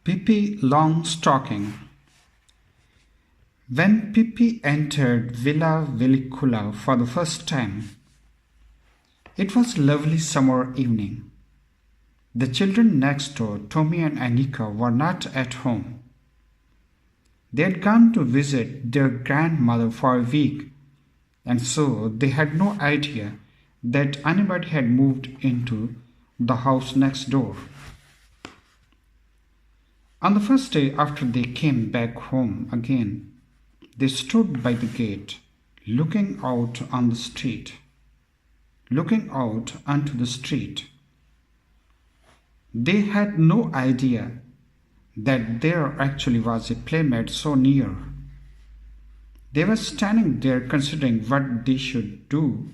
Pippi Longstocking. When Pippi entered Villa Villicula for the first time, it was a lovely summer evening. The children next door, Tommy and Annika, were not at home. They had gone to visit their grandmother for a week, and so they had no idea that anybody had moved into the house next door. On the first day after they came back home again, they stood by the gate, looking out onto the street. They had no idea that there actually was a playmate so near. They were standing there considering what they should do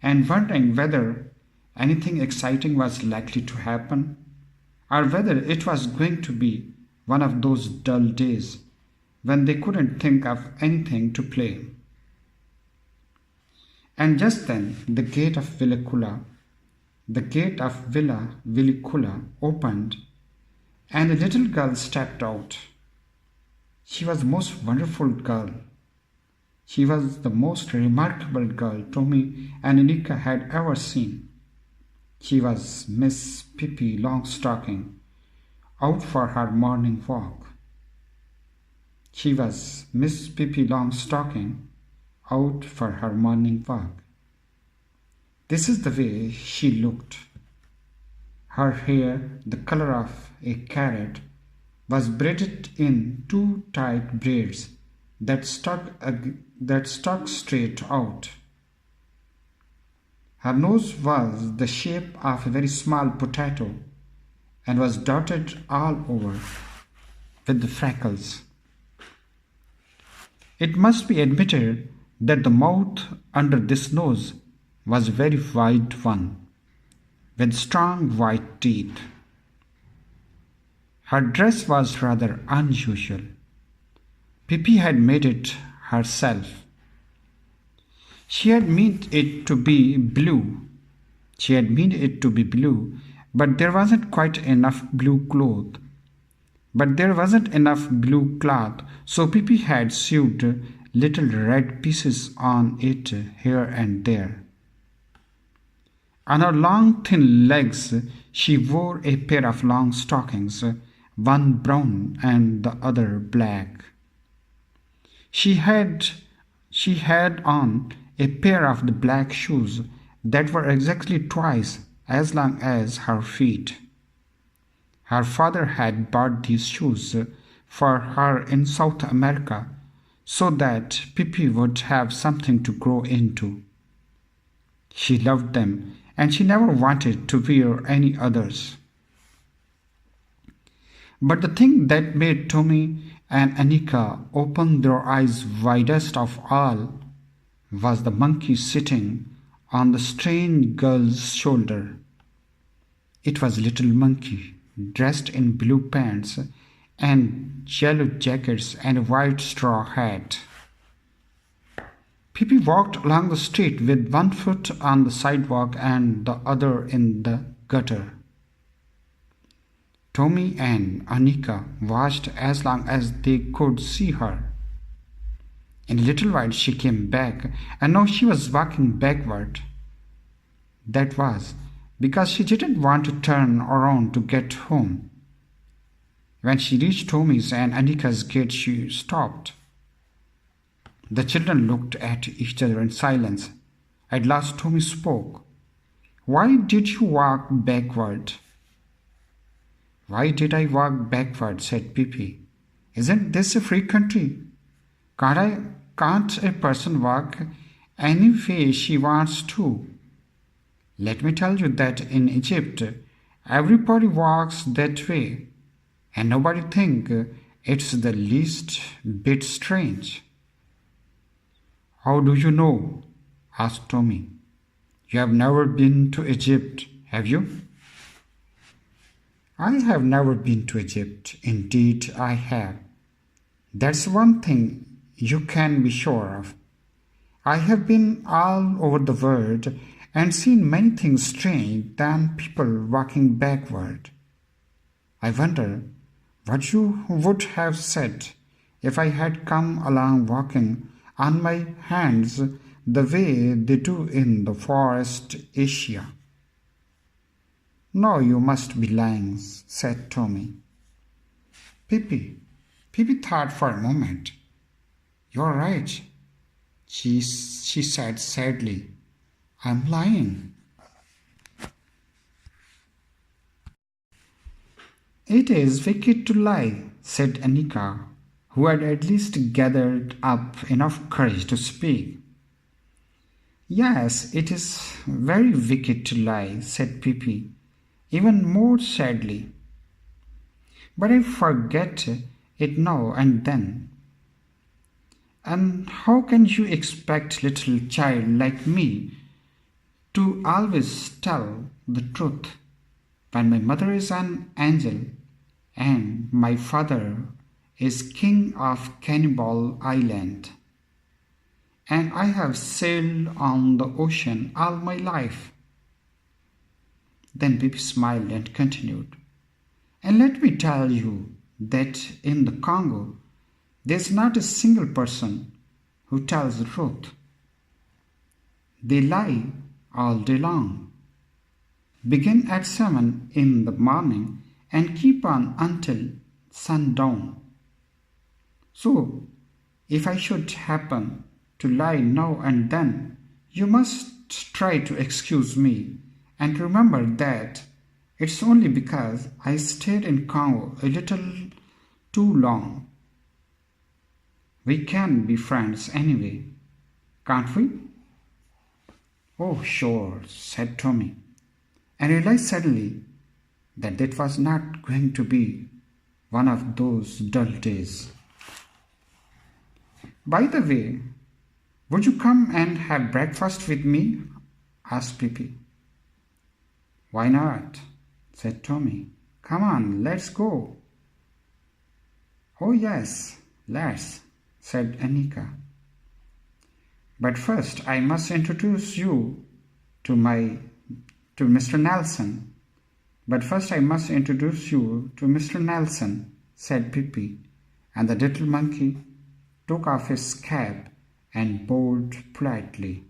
and wondering whether anything exciting was likely to happen or whether it was going to be one of those dull days when they couldn't think of anything to play. And just then the gate of Villa Villicula opened, and a little girl stepped out. She was the most wonderful girl. She was the most remarkable girl Tommy and Annika had ever seen. She was Miss Pippi Longstocking, out for her morning walk. This is the way she looked. Her hair, the color of a carrot, was braided in two tight braids that stuck straight out. Her nose was the shape of a very small potato and was dotted all over with the freckles. It must be admitted that the mouth under this nose was a very wide one, with strong white teeth. Her dress was rather unusual. Pippi had made it herself. She had meant it to be blue, but there wasn't quite enough blue cloth, so Pippi had sewed little red pieces on it here and there. On her long thin legs she wore a pair of long stockings, one brown and the other black. She had on a pair of the black shoes that were exactly twice as long as her feet. Her father had bought these shoes for her in South America so that Pippi would have something to grow into. She loved them and she never wanted to wear any others. But the thing that made Tommy and Annika open their eyes widest of all was the monkey sitting on the strange girl's shoulder. It was a little monkey dressed in blue pants and yellow jackets and a white straw hat. Pippi walked along the street with one foot on the sidewalk and the other in the gutter. Tommy and Annika watched as long as they could see her. In a little while she came back, and now she was walking backward. That was because she didn't want to turn around to get home. When she reached Tommy's and Annika's gate, she stopped. The children looked at each other in silence. At last Tommy spoke. "Why did you walk backward?" "Why did I walk backward?" said Pippi. "Isn't this a free country? Can't a person walk any way she wants to? Let me tell you that in Egypt, everybody walks that way, and nobody thinks it's the least bit strange." "How do you know?" asked Tommy. "You have never been to Egypt, have you?" "I have never been to Egypt. Indeed, I have. That's one thing you can be sure of. I have been all over the world and seen many things strange than people walking backward. I wonder what you would have said if I had come along walking on my hands the way they do in the forest Asia. No, you must be lying, said Tommy. Pippi thought for a moment. You're right, she said sadly. I'm lying. It is wicked to lie, said Annika, who had at least gathered up enough courage to speak. Yes, it is very wicked to lie, said Pippi, even more sadly. But I forget it now and then. And how can you expect little child like me to always tell the truth when my mother is an angel and my father is king of Cannibal Island, and I have sailed on the ocean all my life? Then Pippi smiled and continued, and let me tell you that in the Congo there's not a single person who tells the truth. They lie all day long, begin at 7 in the morning and keep on until sundown. So, if I should happen to lie now and then, you must try to excuse me and remember that it's only because I stayed in Congo a little too long. We can be friends anyway, can't we? Oh, sure, said Tommy, and realized suddenly that it was not going to be one of those dull days. By the way, would you come and have breakfast with me? Asked Pippi. Why not? Said Tommy. Come on, let's go. Oh yes, let's, said Annika. But first I must introduce you to Mr. Nelson. But first I must introduce you to Mr. Nelson, said Pippi, and the little monkey took off his cap and bowed politely.